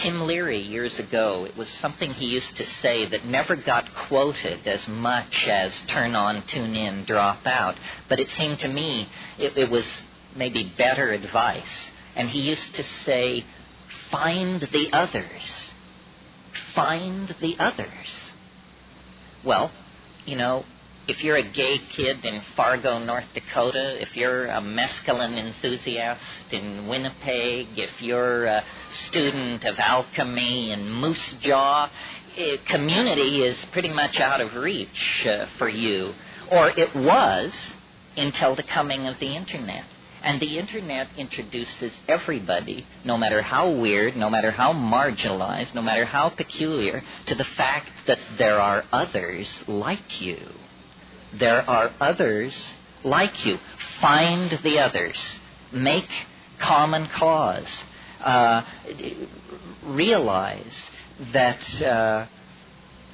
Tim Leary, years ago, it was something he used to say that never got quoted as much as turn on, tune in, drop out. But it seemed to me it was maybe better advice. And he used to say, find the others. Find the others. Well, if you're a gay kid in Fargo, North Dakota, if you're a mescaline enthusiast in Winnipeg, if you're a student of alchemy in Moose Jaw, community is pretty much out of reach for you. Or it was until the coming of the Internet. And the Internet introduces everybody, no matter how weird, no matter how marginalized, no matter how peculiar, to the fact that there are others like you. There are others like you. Find the others. Make common cause. Realize that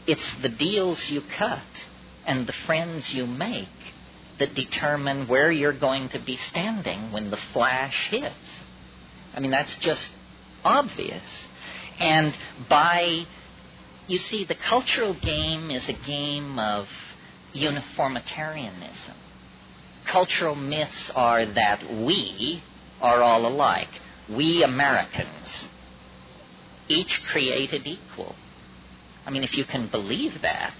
it's the deals you cut and the friends you make that determine where you're going to be standing when the flash hits. I mean, that's just obvious. And you see, the cultural game is a game of uniformitarianism. Cultural myths are that we are all alike. We Americans, each created equal. I mean, if you can believe that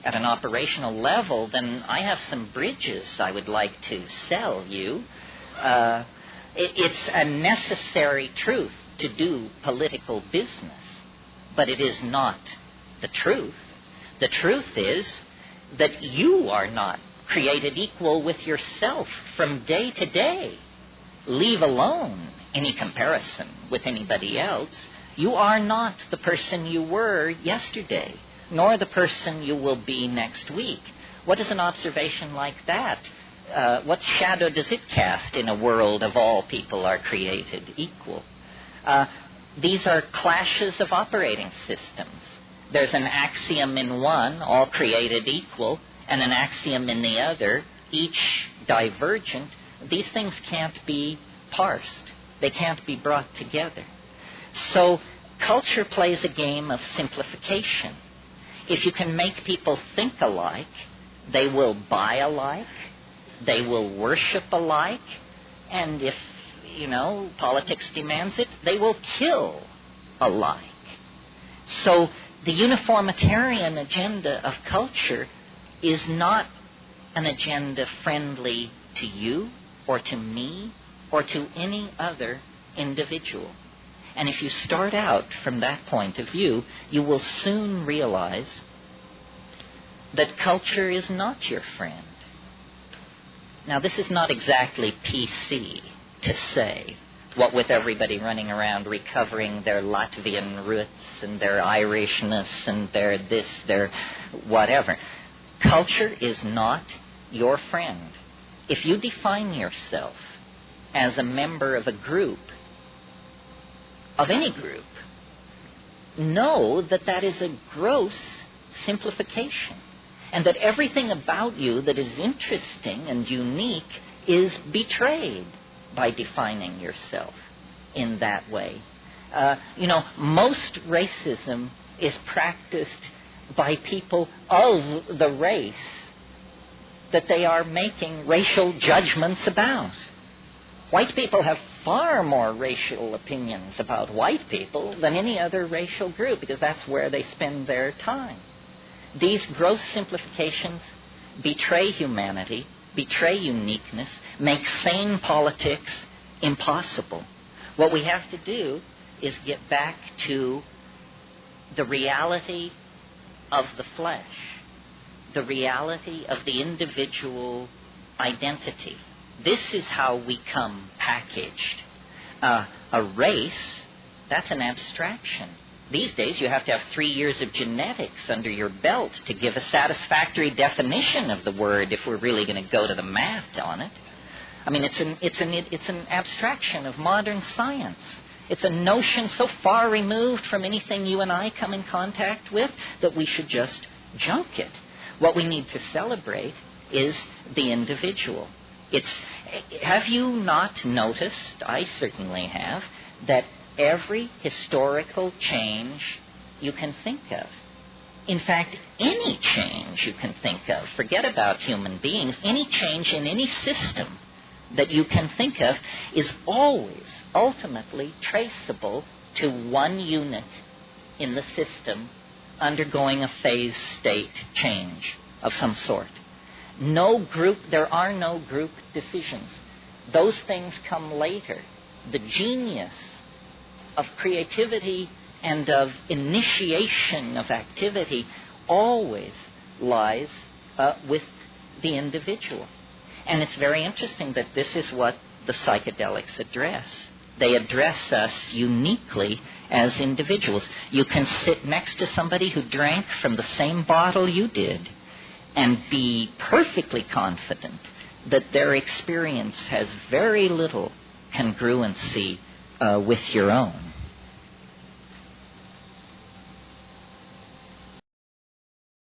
at an operational level, then I have some bridges I would like to sell you. It's a necessary truth to do political business, but it is not the truth. The truth is that you are not created equal with yourself from day to day. Leave alone any comparison with anybody else. You are not the person you were yesterday, nor the person you will be next week. What is an observation like that? What shadow does it cast in a world of all people are created equal? These are clashes of operating systems. There's an axiom in one, all created equal, and an axiom in the other, each divergent. These things can't be parsed. They can't be brought together. So culture plays a game of simplification. If you can make people think alike, they will buy alike, they will worship alike, and if, politics demands it, they will kill alike. So the uniformitarian agenda of culture is not an agenda friendly to you or to me or to any other individual. And if you start out from that point of view, you will soon realize that culture is not your friend. Now, this is not exactly PC to say, what with everybody running around recovering their Latvian roots and their Irishness and their this, their whatever. Culture is not your friend. If you define yourself as a member of a group, of any group, know that that is a gross simplification, and that everything about you that is interesting and unique is betrayed by defining yourself in that way. Most racism is practiced by people of the race that they are making racial judgments about. White people have far more racial opinions about white people than any other racial group, because that's where they spend their time. These gross simplifications betray humanity, betray uniqueness, make sane politics impossible. What we have to do is get back to the reality of the flesh, the reality of the individual identity. This is how we come packaged. A race, that's an abstraction. These days you have to have 3 years of genetics under your belt to give a satisfactory definition of the word if we're really going to go to the math on it. I mean, it's an abstraction of modern science. It's a notion so far removed from anything you and I come in contact with that we should just junk it. What we need to celebrate is the individual. Have you not noticed, I certainly have, that every historical change you can think of. In fact, any change you can think of, forget about human beings, any change in any system that you can think of is always ultimately traceable to one unit in the system undergoing a phase state change of some sort. There are no group decisions. Those things come later. The genius of creativity and of initiation of activity always lies with the individual. And it's very interesting that this is what the psychedelics address. They address us uniquely as individuals. You can sit next to somebody who drank from the same bottle you did and be perfectly confident that their experience has very little congruency with your own.